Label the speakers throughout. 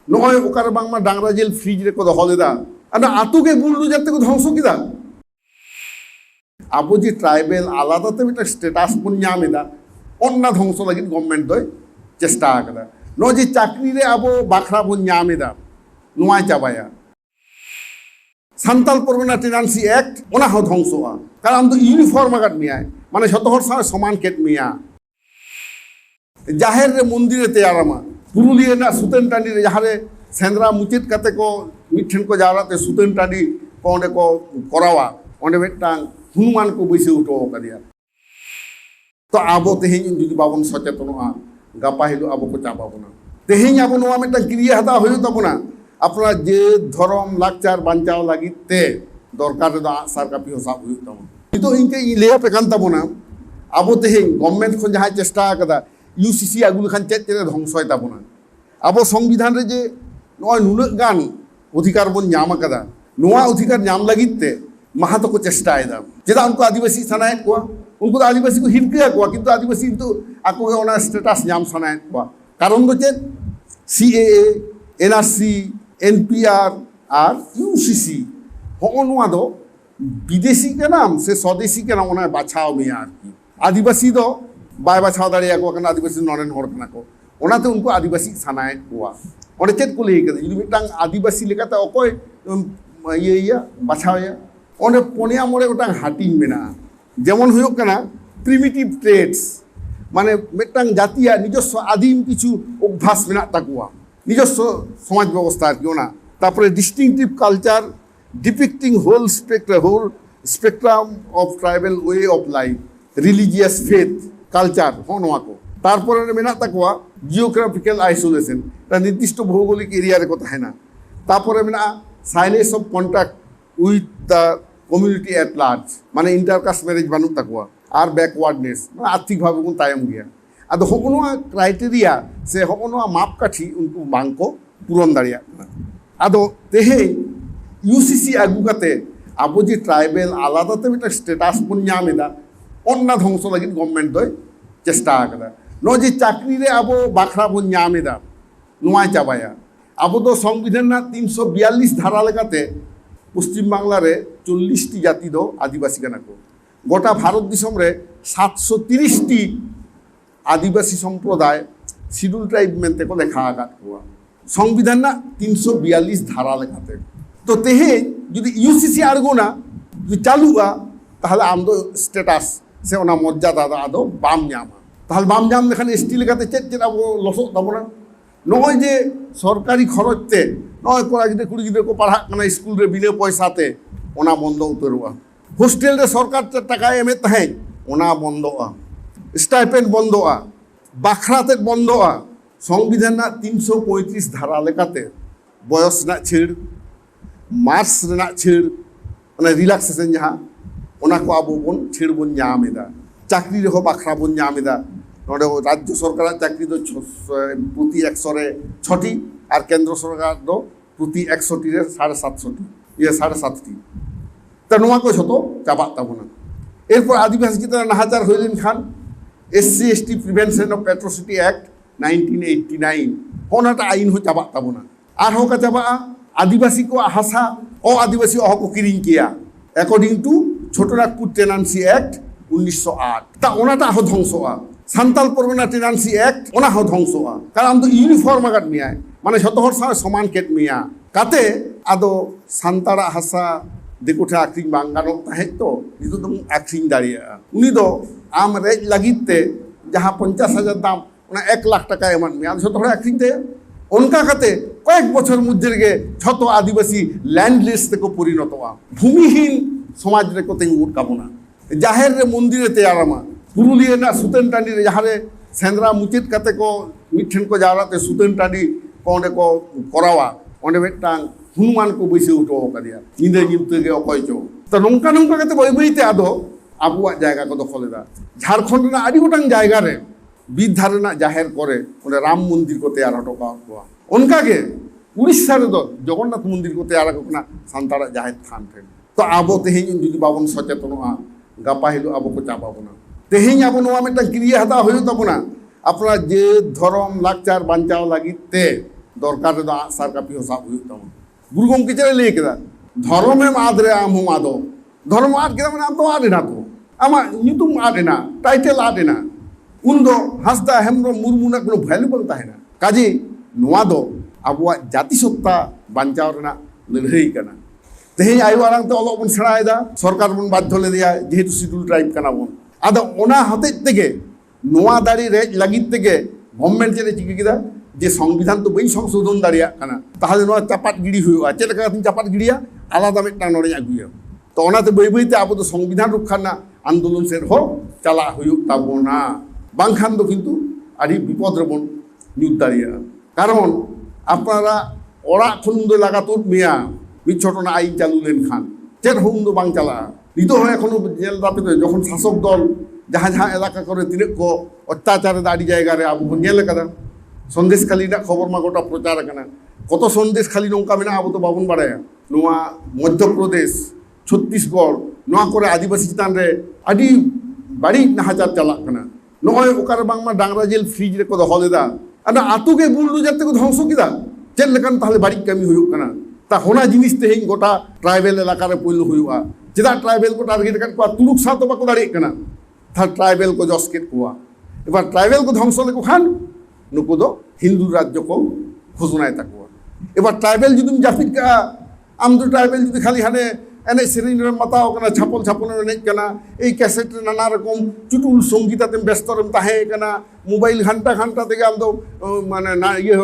Speaker 1: नॉय ओकार बांगमा Dangra jail fridge रे को दो लेदा आना आतु के बुलडोजर ते को ध्वंस किदा आबो जी ट्राइबल आलादाते मिटा स्टेटास बन ᱧᱟᱢᱮᱫᱟ अन्ना ध्वंस लगी गवर्नमेंट दो चेष्टा आकदा नो जी चाकरी रे आबो बाखरा बन ᱧᱟᱢᱮᱫᱟ नोआ चाबाया सान्ताल परगना टेनान्सी एक्ट ओना हो ध्वंसोआ कारण आम तो यूनिफॉर्म आकाद मिया माने जतो हर साथ समान केट मिया जाहेर रे मंदिर रे तैयारमा पुरुलिया ना सुतेन टांडी रे जहारे सेंद्रा मुचित कते को मिठन को जावराते सुतेन टांडी को ओंडे को करावा ओंडे मिटांग हनुमान को बैसे उठो कदिया तो आबो तेहेñ जुदी बाबन सचेतनोआ गापा हिलो आबो को चाबाबोना तेहेñ आबो नोआ मिटांग क्रिया हता होयो तबोना अपना जे धर्म लाचार बांचाव लागिते दरकार रे आसार कापी हो साब हुयो तबोना तो इनके लेया पे कान तबोना आबो तेहेñ गवर्नमेंट खन जहां चेष्टा कदा यूसीसी आगु लेखान चेत चेत ध्वंसय तबोना आबो संविधान रे जे नोय नुनाग गान अधिकार बन ᱧᱟᱢ कदा नोआ अधिकार ᱧᱟᱢ लागिते महातो को चेष्टा एदा चेदा उनको आदिवासी सनायत को उनको आदिवासी को हिरकिया को किंतु आदिवासी तो आको के ओना स्टेटस ᱧᱟᱢ सनायत को कारण दो चेत सीएए एनआरसी एनपीआर और यूसीसी होनोआ दो विदेशी के नाम से स्वदेशी के नाम ओना बाछाव में यार की आदिवासी दो बाय बाछाव दाड़िया को कना आदिवासी नरेन हर कना को ओनाते उनको आदिवासी सनायत को ओंडे चेत को लई कदे जुदी मिटांग आदिवासी लेकाते अकोय ये बाछाव या ओंडे पोनिया मोड़े गोटांग हाटिंग मेना जेमन हुयो कना प्रिमिटिव ट्रेड्स माने मिटांग जातिया निजस्व आदिम किछु अभ्यास मेना ताकुआ निजस्व समाज व्यवस्था की ओना तारपरे distinctive culture depicting whole spectrum of tribal way of life religious faith culture होनोआ को तारपरे मेना ताकुआ जियोग्राफिकल आइसोलेशन ता निर्दिष्ट भौगोलिक एरिया रे को ताहेना तारपरे मेना silence of contact with the community at large माने इंटरकास्ट मैरिज बानु ताकुआ और बैकवर्डनेस आर्थिक भाव को तायम गया आदो होनोआ क्राइटेरिया से होनोआ मापकाठी उनको बांग को पूरण दाड़िया आदो तेहे यूसीसी आगु कते आबो जी ट्राइबल आलादाते मिटा स्टेटास बन ᱧᱟᱢᱮᱫᱟ अन्ना ध्वंस लगी गवर्नमेंट दो चेष्टा आकदा नो जी चाकरी रे आबो बाखरा बन ᱧᱟᱢᱮদᱟ नोआ चाबाया आबो दो संविधान 342 धारा लेकाते पश्चिम बांगला रे 40टी जाति दो आदिवासी कना को गोटा भारत दिसम रे 730टी आदिवासी सम्प्रदाय शिड्यूल ट्राइब मेनते को लेखा आकात को संविधान 342 धारा लेकाते तो तेहे जुदी यूसीसी आरगोना जुदी चालुआ ताहले आम दो स्टेटास से ओना मर्यादा आदो बाम ᱧᱟᱢᱟ ताहले बाम ᱧᱟᱢ लेखान एसटी लेकाते चेत चेत आबो लसो तबोना नय जे सरकारी खरचते नय कोड़ा गिद्रे कुड़ी गिद्रे को पढ़ा कना स्कूल रे बिना पैसाते ओना बंद उतरवा हॉस्टेल रे सरकार टाका एमे तहें ओना बंदोआ स्टाइपेंड बंदोआ बाखराते बंदोआ संविधान 335 धारा लेकाते बयस ना छेड़ मार्क्स रेना छेड़ ओना रिलैक्सेशन जहां ओना को आबो बन छेड़ बन ᱧᱟᱢᱮᱫᱟ चाकरी रे हो बाखरा बन ᱧᱟᱢᱮᱫᱟ नोडे राज्य सरकार चाकरी दो प्रति 100 रे 6टी और केंद्र सरकार दो प्रति 100टी रे 750टी ये 7.5टी तो नोआ को छतो चाबा ताबोना एरपर आदिवासी चित्रा नाहाचार हइलेन खान SC ST prevention of atrocity act 1989 होनाटा आईन हो चाबा ताबोना आर हो का चाबा आदिवासी को हासा ओ आदिवासी अह को किरिंग किया अकॉर्डिंग टू छोटनागपुर टेनान्सी एक्ट 1908 ता ओनाटा हो ध्वंसोआ सान्ताल परगना टेनान्सी एक्ट ओना हो ध्वंसोआ कारण आम तो यूनिफॉर्म आकाद मिया माने जतो हर साथ समान केट मिया काते आदो सान्ताड़ा हासा दिकोठे आक्रिंग बांग गानोग ताहें तो नितो दम आक्रिंग दाड़िया उनी दो आम रेज लागिते जहां 50,000 दाम ओना 1 लाख टाका एमान मिया जतो हर आक्रिंग ते उनका कते कयेक बछर मध्य रे जतो आदिवासी लैंडलेस ते को परिणतवा भूमिहीन समाज रे को तेंगुट काबोना जाहेर रे मंदिर रे तैयारमा पुरुलिया ना सुतेन टांडी रे जहारे सेंद्रा मुचित कते को मिठन को जावराते सुतेन टांडी को ओंडे को करावा ओंडे मिटांग हनुमान को बैसे उठो कदिया निंदे निमते गे अकय चो तो नोंका नोंका कते बय बयते आदो आबुआ जायगा को दखलेदा झारखंड ना आडी गोटांग जायगा रे बिधार ना जाहेर करे ओंडे राम मंदिर को तैयार हटो का उनका के उड़ीसा रे दो जगन्नाथ मंदिर को तैयार को ना सान्ताड़ा जाहेर थान ठेन तो आबो तेहेñ जुदी बाबन सचेतनोआ गापा हिलो आबो को चाबाबोना तेहेñ आबो नोआ मिटांग क्रिया हता होयो तबोना अपना जे धर्म लाचार बांचाव लागिते দরকার রেদো আঁᱜᱼᱥᱟর ᱠᱟᱹᱯᱤ ᱦᱚᱸ ᱥᱟᱵ ᱦᱩᱭᱩᱜ ᱛᱟᱢᱟ গুরু গᱚᱢᱠᱮ ᱪᱮᱫ ᱞᱟᱹᱭ ᱠᱮᱫᱟ ধর্মেম আদ রে আম ᱦᱚᱸ ᱟᱫᱚ ধর্ম আদ ᱠᱮᱫᱟ ᱢᱟᱱᱮ ᱟᱢ ᱫᱚ ᱟᱫ ᱮᱱᱟ ᱛᱚ ᱟᱢᱟᱜ ᱧᱩᱛᱩᱢ ᱟᱫ ᱮᱱᱟ টাইটেল ᱟᱫ ᱮᱱᱟ ᱩᱱ ᱫᱚ ᱦᱟᱸᱥᱫᱟ ᱦᱮᱢᱵᱨᱚᱢ ᱢᱩᱨᱢᱩ ᱨᱮᱱᱟᱜ ᱠᱳᱱᱳ ᱵᱷ্যালু ᱵᱟᱝ ᱛᱟᱦᱮᱱᱟ ᱠᱟᱡᱮ ᱱᱚᱣᱟ ᱫᱚ ᱟᱵᱚᱣᱟᱜ ᱡᱟᱹᱛᱤ ᱥᱚত্তা বাঁচাও ᱨᱮᱱᱟᱜ লড়াই ᱠᱟᱱᱟ তেহেᱧ আয়ু আড়াং তে অলোক বন সেড়ায়দা সরকার বন বাধ্য লেদিয়া যেহেতু শিডিউল ট্রাইব কানা বন আদো ওনা হতে থেকে নোয়া দাড়ি রেজ লাগিত থেকে গভর্নমেন্ট চেয়ে চিকে কিদা যে সংবিধান তো বই সংশোধন দাঁড়িয়ে কানা তাহলে নোয়া চাপাত গিড়ি হুয়া চেদ লেকা তুমি চাপাত গিড়িয়া আলাদা মিদটাং নড়ে আগুয়া তো ওনাতে বই বইতে আবো তো সংবিধান রক্ষা না আন্দোলন সের হো চালা হুয়ুক তাবনা বাংখান তো কিন্তু আদি বিপদ রেবন নিউত দাঁড়িয়ে কারণ আপনারা ওরা খুন্দ লাগাতোর মিয়া মিদ ঘটনা আইন চালু লেনখান চেদ হুম দো বাং চালা নিতো হয় এখনো জেল দাপে যখন শাসক দল যাহা যাহা এলাকা করে তিনেক কো অত্যাচারে দাঁড়ি জায়গায় আবু বন জেল কাদা সন্দেশখালী না খবর মা গোটা প্রচার কানা কত সন্দেশখালী নৌকা মেনা আবু তো বাবন বাড়ায়া নোয়া মধ্যপ্রদেশ ছত্তিশগড় নোয়া করে আদিবাসী চিতান রে আদি বাড়ি নাহাচার চালাক কানা নয় ওকার বাংমা ডাংরা জেল ফ্রিজ রে কো দহো লেদা আনা আতুকে বুলডোজার থেকে ধ্বংস কিদা চেদ লেকান তাহলে বাড়ি কামি হুয়ুক কানা তা হোনা জিনিস তেহেñ গোটা ট্রাইবেল এলাকারে পইল হুয়ুগা চেদা ট্রাইবেল কো টার্গেট কাট কোয়া তুলুক সাথ বাকো দাঁড়িয়ে কানা তাহলে ট্রাইবেল কো জসকেট কোয়া এবার ট্রাইবেল কো ধ্বংস লেকো খান নুকু দো হিন্দু রাজ্য কো ঘোষণায় তাকুয়া এবার ট্রাইবেল যদি জাফিদ কা আম তো ট্রাইবেল যদি খালি হানে এনে সেরিন মাতাও কানা ছাপল ছাপল এনে কানা এই ক্যাসেট নানা রকম চুটুল সঙ্গীতাতে ব্যস্ত তাহে কানা মোবাইল ঘন্টা ঘন্টা থেকে আম তো মানে না ইয়ে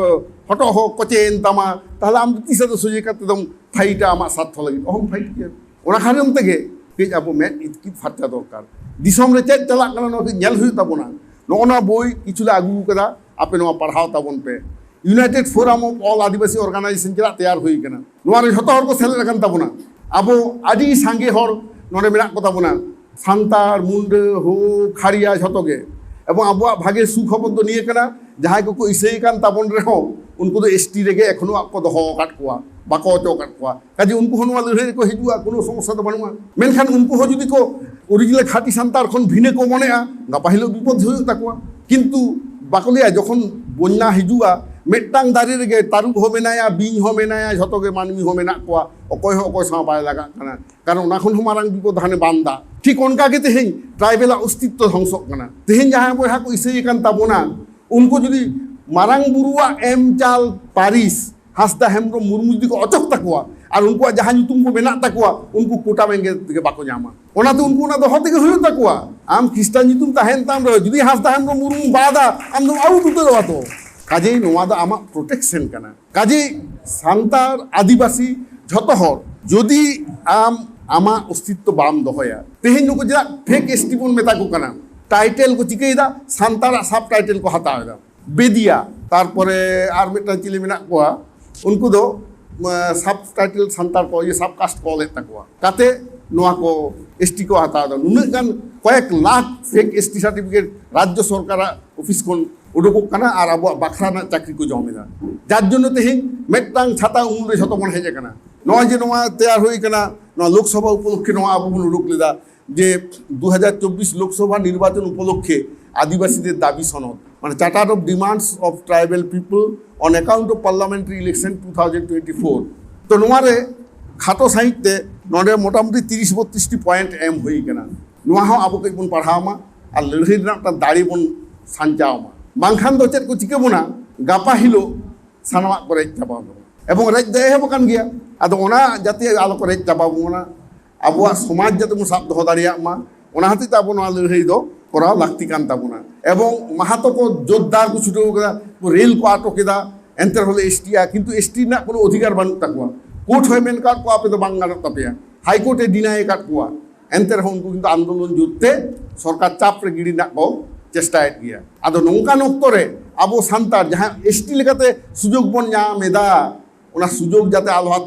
Speaker 1: হটো হো কচেন তামা তাহলে আম তিসা তো সুজি কাতে দম ফাইটা আমার স্বার্থ লাগে অহম ফাইট কে ওনা খানিম থেকে কেজ আবো মেট ইতকি ফাটা দরকার দিশম রে চেদ চালাক কানা নো নেল হুই তাবনা নোনা বই কিছুলে আগু কদা আপে নো পড়াও তাবন পে united forum of all Adivasi organisation চেরা তৈয়ার হুই কানা নোয়ারে যত হর কো সেলে রাখান তাবনা আবো আদি সাঙ্গে হর নড়ে মেনা কথা বনা সান্তার মুন্ডে হো খাড়িয়া ঝতকে এবং আবুয়া ভাগে সুখবর তো নিয়ে কেনা যাহাই को ইসেই কান তাবন রে হো उनको तो एसटी रेगे एखनो आपको दो काट कोआ बाको चो काट कोआ काजे उनको हनुआ लड़े को हिजुआ कोनो समस्या तो बनवा मेनखान उनको हो जुदी को ओरिजिनल खाटी सान्तार खन भिने को मनेआ गापाहिलो विपद हुई ताकुआ किंतु बाकलिया जखन बन्या हिजुआ मेटांग दारी रेगे तारुब हो मेनाया बिኝ हो मेनाया झतोगे मानमी हो मेना कोआ अकय सा बाय लागा काना कारण ओना खन हमारांग विपद हाने बांदा ठीक उनका के तेहेñ ट्राइबेला अस्तित्व ध्वंसक काना तेहेñ जहां बहा को इसे कान ताबोना उनको जुदी मारांग बुरुआ एम चाल पारिस हांसदा हेम्ब्रम मुर्मू जुदी को अचक ताकुआ और उनको जहां ᱧᱩᱛᱩᱢ को मेना ताकुआ उनको कोटा मेंगे के बाको जामा ओनाते उनको ना दो होते के हुई ताकुआ आम ख्रिस्टान ᱧᱩᱛᱩᱢ ताहेन ताम रे जुदी हांसदा हेम्ब्रम मुर्मू बादा आम दो आउट उते दो तो काजे नोआ दा आमा प्रोटेक्शन काना काजे सान्तार आदिवासी झत हर जुदी आम आमा अस्तित्व बाम दोहया तेहेñ नुको जा फेक एसटी बन मेता को काना टाइटल को चिकेदा सान्तार सब टाइटल को हटावेदा बेदिया तारपरे आर मिटा चिली मेना कोआ उनको दो सब टाइटल सान्तार को ये सब कास्ट को लेता कोआ काते नोआ को एसटी को हटा दो नुने गान कয়েক লাখ फेक एसटी सर्टिफिकेट राज्य सरकार ऑफिस कोन उडुकुक काना आर आबो बाखराना चाकरी को जमेदा जार जन्य तेहेñ मेटांग छाता उमरे शत मन हेजे काना नय जे नोआ तैयार होई काना नोआ लोकसभा उपलक्षे नोआ आबो बन उडुक लेदा যে 2024 লোকসভা নির্বাচন উপলক্ষে আদিবাসীদের দাবি সনদ মানে charter of demands of tribal people on account of parliamentary election 2024 তো নোয়ারে খাটো সাহিত্যে নডে মোটামুটি 30-32টি পয়েন্ট এম হই কেনা নোয়া হো আবো কই বন পাড়াওমা আর লড়াই রেনাটা দাড়ি বন সাঞ্চাওমা বাংখান দো চেত কো চিকেবনা গাপা হিলো সানামা করে চাপাবো এবং রাজ দেয় হবো কান গিয়া আদো ওনা জাতি আলো করে চাপাবো না আবুয়া সমাজ যাতে মো সাব দহ দাঁড়িয়ে মা ওনা হাতে তাবো না লড়াই দো করা লাগতি কান তাবনা এবং মাহাতো কো যোদ্ধার কো ছুটো করা রেল কো আটকেদা এন্টার হলে এসটিয়া কিন্তু এসটি না কোনো অধিকার বানু তাকুয়া কোর্ট হয় মেন কাট কো আপে তো বাঙ্গাল তাপিয়া হাইকোর্টে ডিনাই কাট কোয়া এন্টার হন কিন্তু আন্দোলন জুতে সরকার চাপ রে গিড়ি না কো চেষ্টায় গিয়া আদো নৌকা নক্তরে আবো সান্তার যাহা এসটি লেখাতে সুযোগ বন মেদা ওনা সুযোগ যাতে আলো হাত